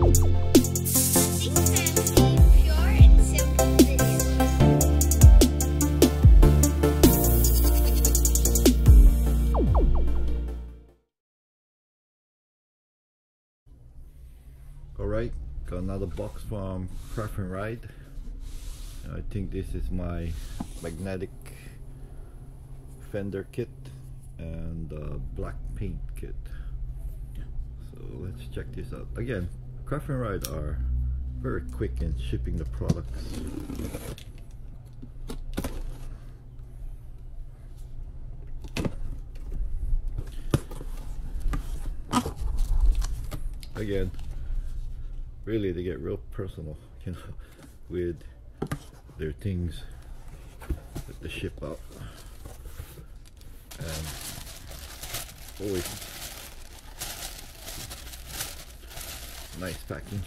Alright, got another box from Craft Ride. I think this is my magnetic Fender kit and black paint kit. So let's check this out. Again, Craft Ride are very quick in shipping the products. Again, really they get real personal, you know, with their things that they ship out, and always nice packing.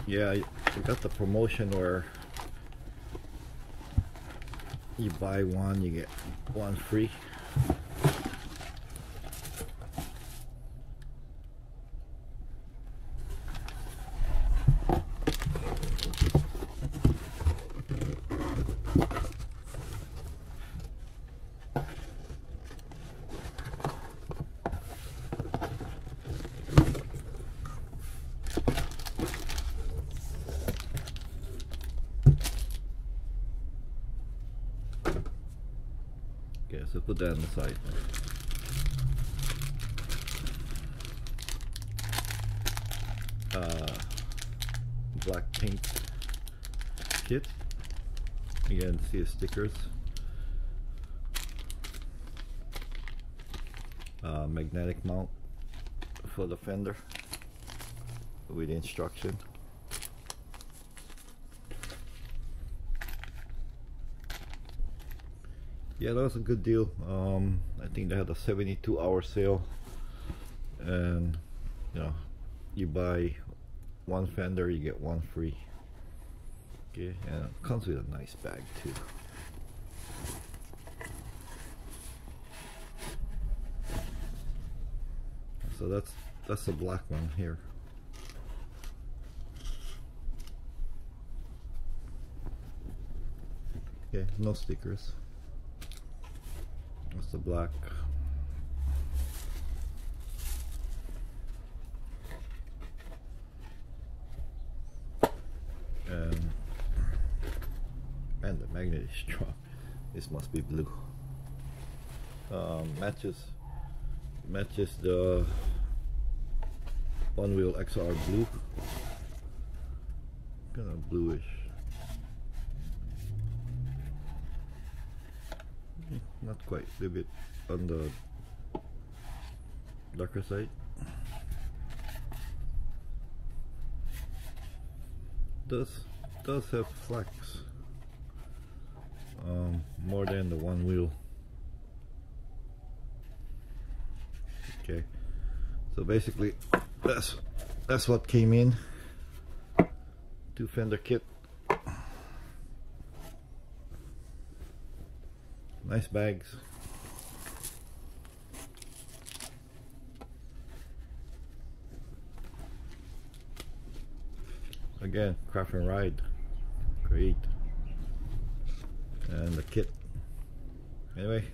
Yeah, I got the promotion where you buy one, you get one free. Okay, so put that on the side. Black paint kit. Again, see the stickers. Magnetic mount for the Fender with instruction. Yeah, that was a good deal. I think they had a 72-hour sale, and you know, you buy one Fender, you get one free. Okay, and it comes with a nice bag too. So that's the black one here. Okay, no stickers. That's the black. And the magnet is strong. This must be blue. Matches the Onewheel XR blue. Kind of bluish. Not quite, a bit on the darker side. Does have flex, more than the one wheel. Okay, so basically that's what came in. 2 Fender kit. Nice bags. Again, Craft Ride, great. And the kit. Anyway,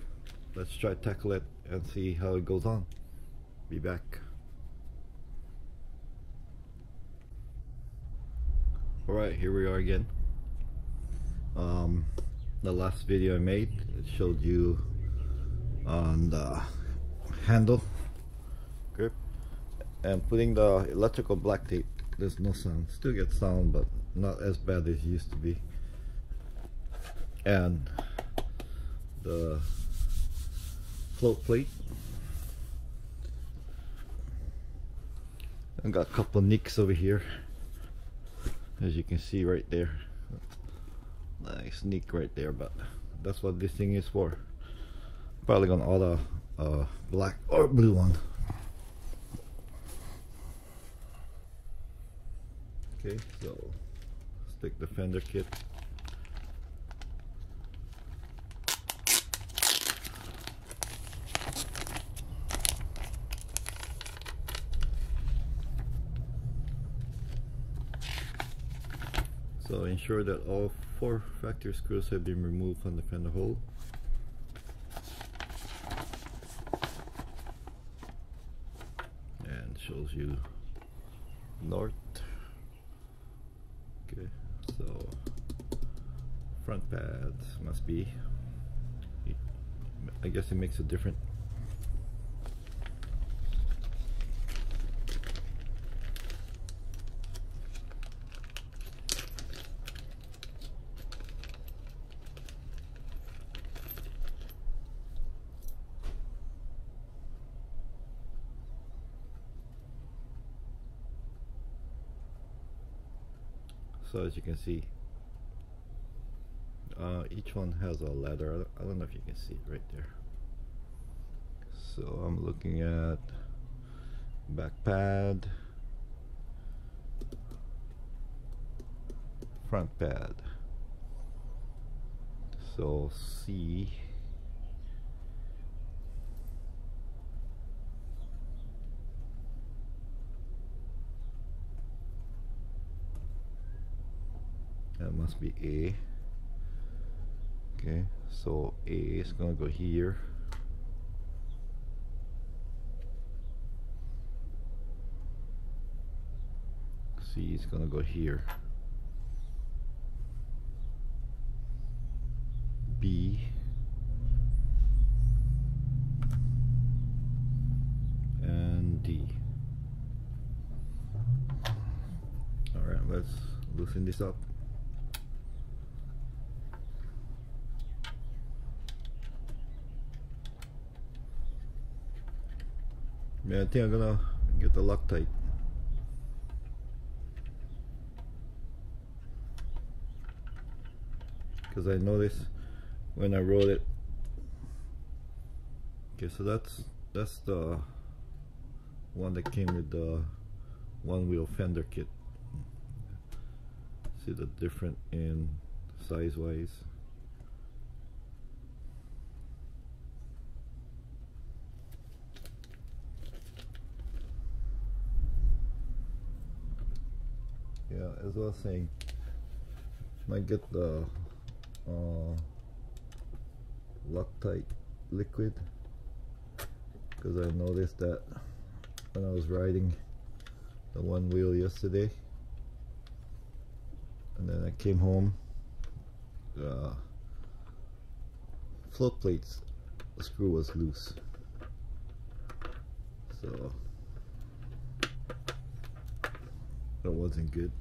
let's try to tackle it and see how it goes on. Be back. Alright, here we are again. The last video I made, it showed you on the handle grip and putting the electrical black tape. There's no sound, still get sound, but not as bad as it used to be. And the float plate, I got a couple nicks over here, as you can see right there. Nice nick right there, but that's what this thing is for. Probably gonna order a black or blue one. Okay, so stick the Fender kit. So ensure that all 4 factory screws have been removed from the fender hole. And shows you north. Okay, so front pads must be, I guess it makes a difference. So as you can see, each one has a ladder. I don't know if you can see it right there. So I'm looking at back pad, front pad. So C, that must be A. Okay, so A is gonna go here. C is gonna go here. B, and D. All right, let's loosen this up. Yeah, I think I'm gonna get the Loctite. Because I noticed when I wrote it. Okay, so that's the one that came with the Onewheel Fender kit. See the difference in size wise. Yeah, as I was saying, might get the Loctite liquid, because I noticed that when I was riding the Onewheel yesterday, and then I came home, the float plates, the screw was loose, so that wasn't good.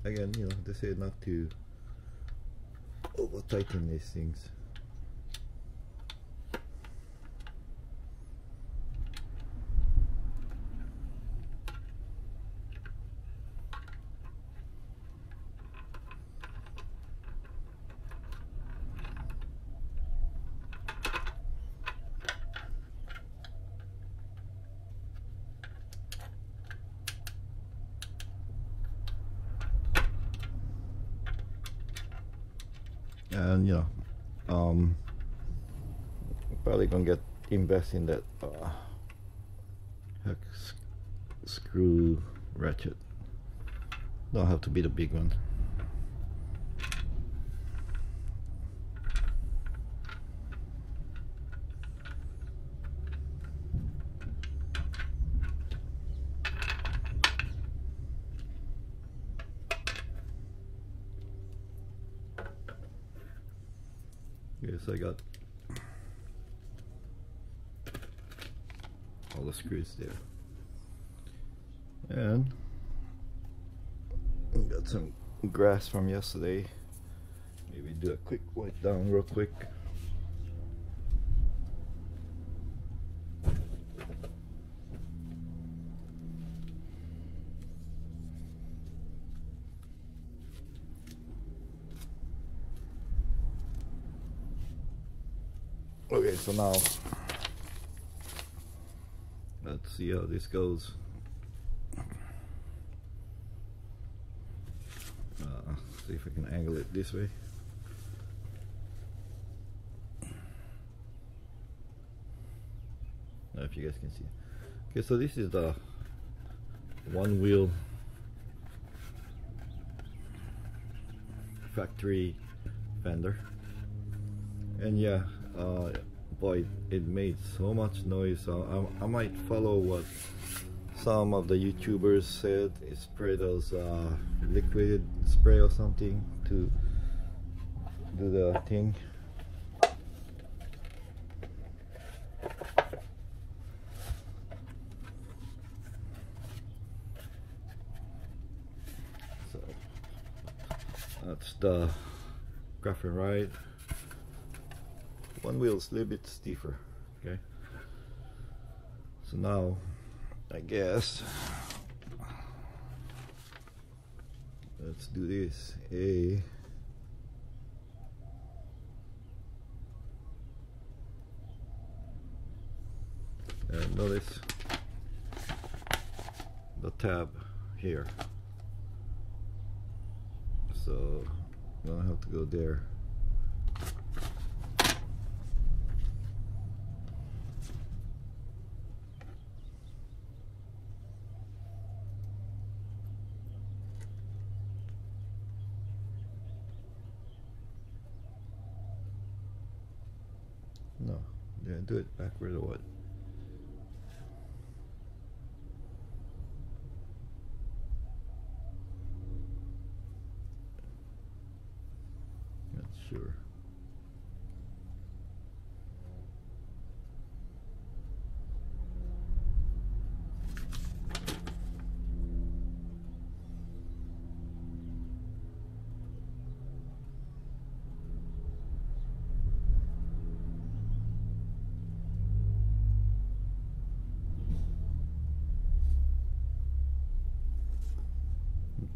Again, you know, they say not to over tighten these things. And you know, probably gonna invest in that hex screw ratchet. Don't have to be the big one. Yes, I got all the screws there, and got some grass from yesterday. Maybe do a quick wipe down real quick. Okay, so now let's see how this goes. See if I can angle it this way. Now if you guys can see. Okay, so this is the Onewheel factory Fender, and yeah, boy, it made so much noise. I might follow what some of the YouTubers said, spray those liquid spray or something to do the thing. So that's the Craft Ride. One wheel's a little bit stiffer. Okay, so now I guess let's do this. And notice the tab here, so I don't have to go there. No, did I do it backward or what? Not sure.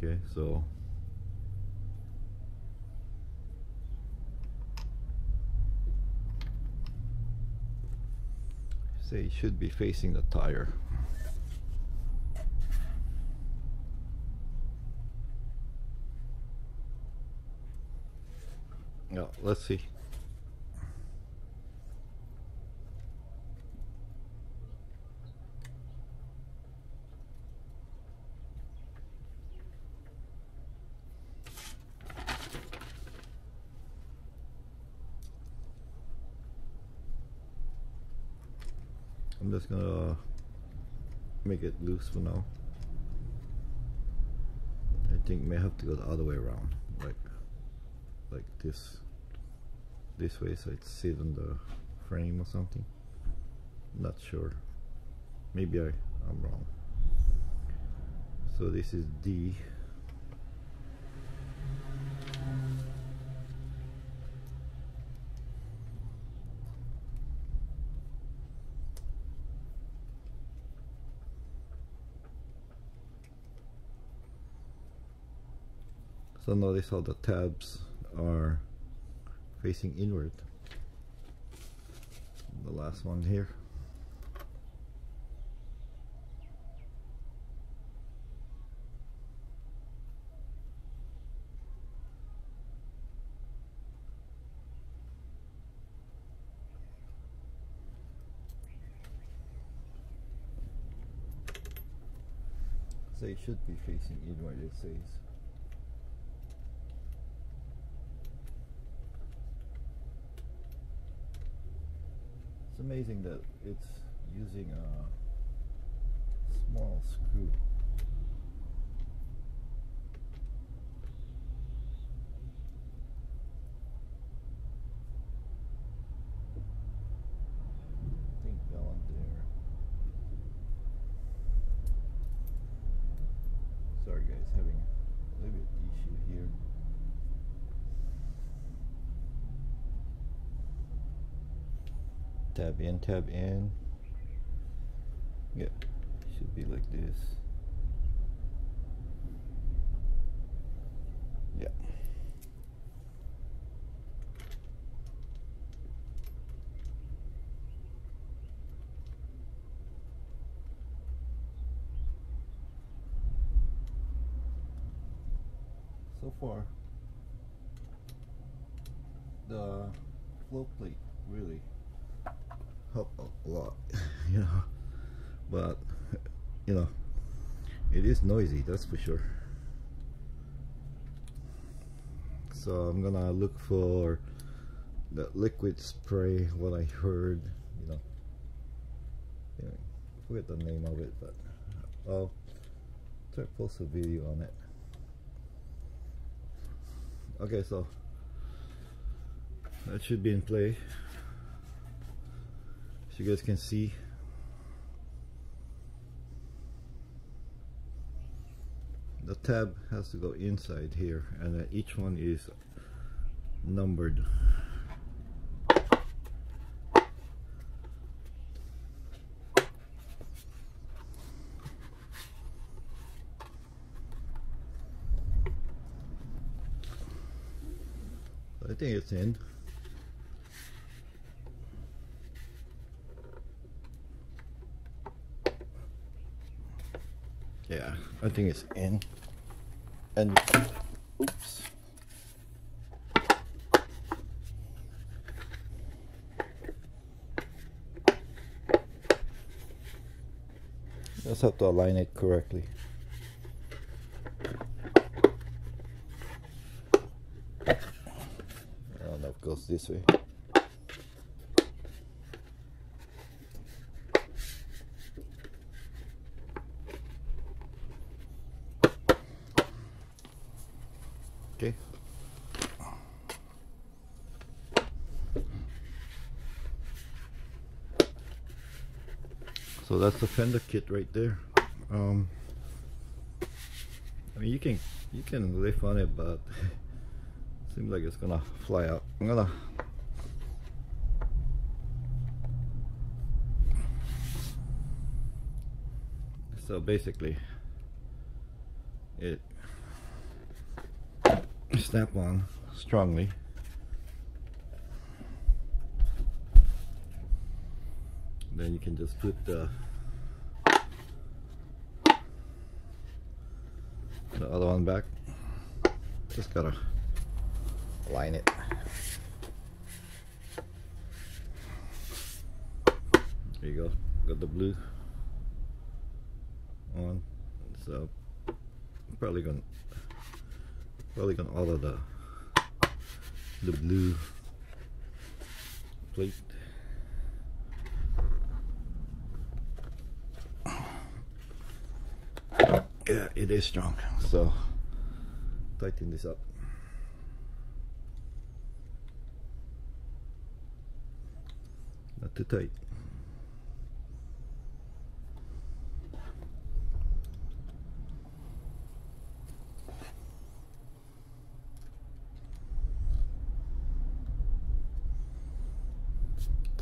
Okay, so say it should be facing the tire. Yeah, let's see. I'm just gonna make it loose for now. I think may have to go the other way around, like this way, so it's sit on the frame or something. Not sure. Maybe I'm wrong. So this is D. So notice how the tabs are facing inward. The last one here. So it should be facing inward, it says. It's amazing that it's using a small screw. I think that one there. Sorry guys, having a little bit issue here. Tab in, tab in. Yep, should be like this. Yeah. So far, the float plate really help a lot, you know, but you know, It is noisy, that's for sure. So I'm gonna look for the liquid spray, what I heard, you know. Anyway, I forget the name of it, but I'll try to post a video on it. Okay, so that should be in play, so you guys can see. The tab has to go inside here, and then each one is numbered. I think it's in. Yeah, I think it's in. And oops. Just have to align it correctly. I don't know if it goes this way. Okay. So that's the Fender kit right there. I mean, you can lift on it, but seems like it's gonna fly out. I'm gonna so basically it snap on strongly. Then you can just put the other one back. Just gotta line it. There you go. Got the blue on. So probably gonna order the blue plate. Yeah, it is strong, so tighten this up. Not too tight.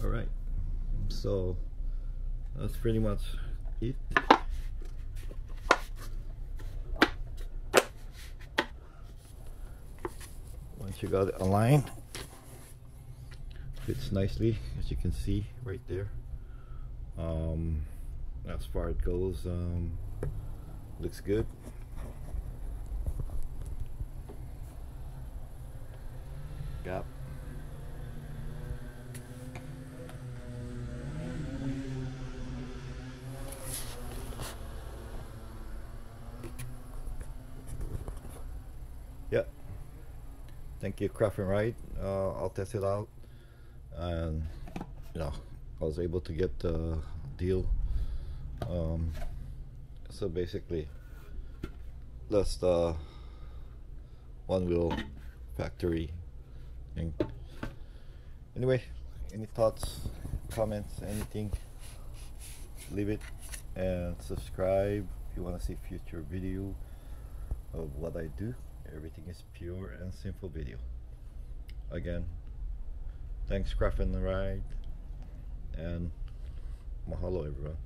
All right, so that's pretty much it. Once you got it aligned, fits nicely, as you can see right there. As far as it goes, looks good. Gap. Yeah. Thank you, Craft Ride. I'll test it out, and you know, I was able to get the deal. So basically, that's the Onewheel factory thing. Anyway, any thoughts, comments, anything, leave it, and subscribe if you want to see future video of what I do. Everything is pure and simple video. Again, thanks Craft Ride, and mahalo everyone.